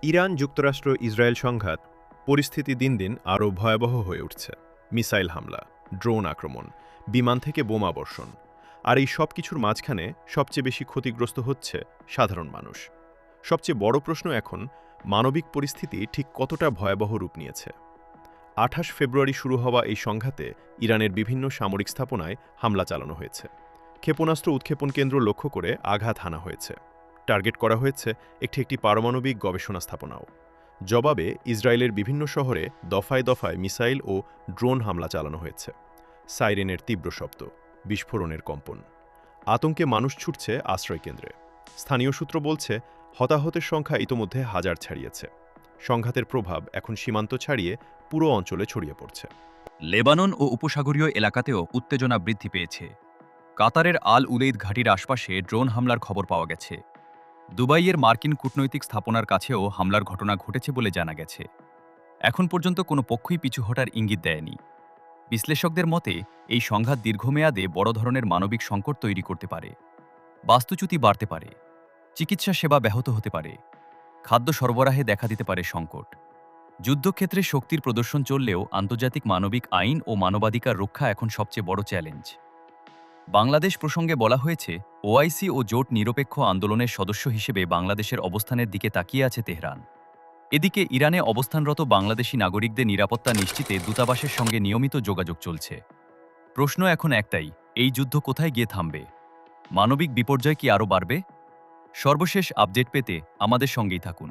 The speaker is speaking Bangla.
ইরান যুক্তরাষ্ট্র ইসরায়েল সংঘাত পরিস্থিতি দিন দিন আরও ভয়াবহ হয়ে উঠছে। মিসাইল হামলা, ড্রোন আক্রমণ, বিমান থেকে বোমা বর্ষণ, আর এই সব কিছুর মাঝখানে সবচেয়ে বেশি ক্ষতিগ্রস্ত হচ্ছে সাধারণ মানুষ। সবচেয়ে বড় প্রশ্ন এখন, মানবিক পরিস্থিতি ঠিক কতটা ভয়াবহ রূপ নিয়েছে। ২৮ ফেব্রুয়ারি শুরু হওয়া এই সংঘাতে ইরানের বিভিন্ন সামরিক স্থাপনায় হামলা চালানো হয়েছে। ক্ষেপণাস্ত্র উৎক্ষেপণ কেন্দ্র লক্ষ্য করে আঘাত হানা হয়েছে। টার্গেট করা হয়েছে একটি একটি পারমাণবিক গবেষণা স্থাপনাও। জবাবে ইসরায়েলের বিভিন্ন শহরে দফায় দফায় মিসাইল ও ড্রোন হামলা চালানো হয়েছে। সাইরেনের তীব্র শব্দ, বিস্ফোরণের কম্পন, আতঙ্কে মানুষ ছুটছে আশ্রয়কেন্দ্রে। স্থানীয় সূত্র বলছে, হতাহতের সংখ্যা ইতোমধ্যে হাজার ছাড়িয়েছে। সংঘাতের প্রভাব এখন সীমান্ত ছাড়িয়ে পুরো অঞ্চলে ছড়িয়ে পড়ছে। লেবানন ও উপসাগরীয় এলাকাতেও উত্তেজনা বৃদ্ধি পেয়েছে। কাতারের আল উলেইদ ঘাঁটির আশপাশে ড্রোন হামলার খবর পাওয়া গেছে। দুবাইয়ের মার্কিন কূটনৈতিক স্থাপনার কাছেও হামলার ঘটনা ঘটেছে বলে জানা গেছে। এখন পর্যন্ত কোনো পক্ষই পিছু হটার ইঙ্গিত দেয়নি। বিশ্লেষকদের মতে, এই সংঘাত দীর্ঘমেয়াদে বড় ধরনের মানবিক সংকট তৈরি করতে পারে। বাস্তুচ্যুতি বাড়তে পারে, চিকিৎসা সেবা ব্যাহত হতে পারে, খাদ্য সরবরাহে দেখা দিতে পারে সংকট। যুদ্ধক্ষেত্রে শক্তির প্রদর্শন চললেও আন্তর্জাতিক মানবিক আইন ও মানবাধিকার রক্ষা এখন সবচেয়ে বড় চ্যালেঞ্জ। বাংলাদেশ প্রসঙ্গে বলা হয়েছে, ওআইসি ও জোট নিরপেক্ষ আন্দোলনের সদস্য হিসেবে বাংলাদেশের অবস্থানের দিকে তাকিয়ে আছে তেহরান। এদিকে ইরানে অবস্থানরত বাংলাদেশি নাগরিকদের নিরাপত্তা নিশ্চিতে দূতাবাসের সঙ্গে নিয়মিত যোগাযোগ চলছে। প্রশ্ন এখন একটাই, এই যুদ্ধ কোথায় গিয়ে থামবে? মানবিক বিপর্যয় কি আরও বাড়বে? সর্বশেষ আপডেট পেতে আমাদের সঙ্গেই থাকুন।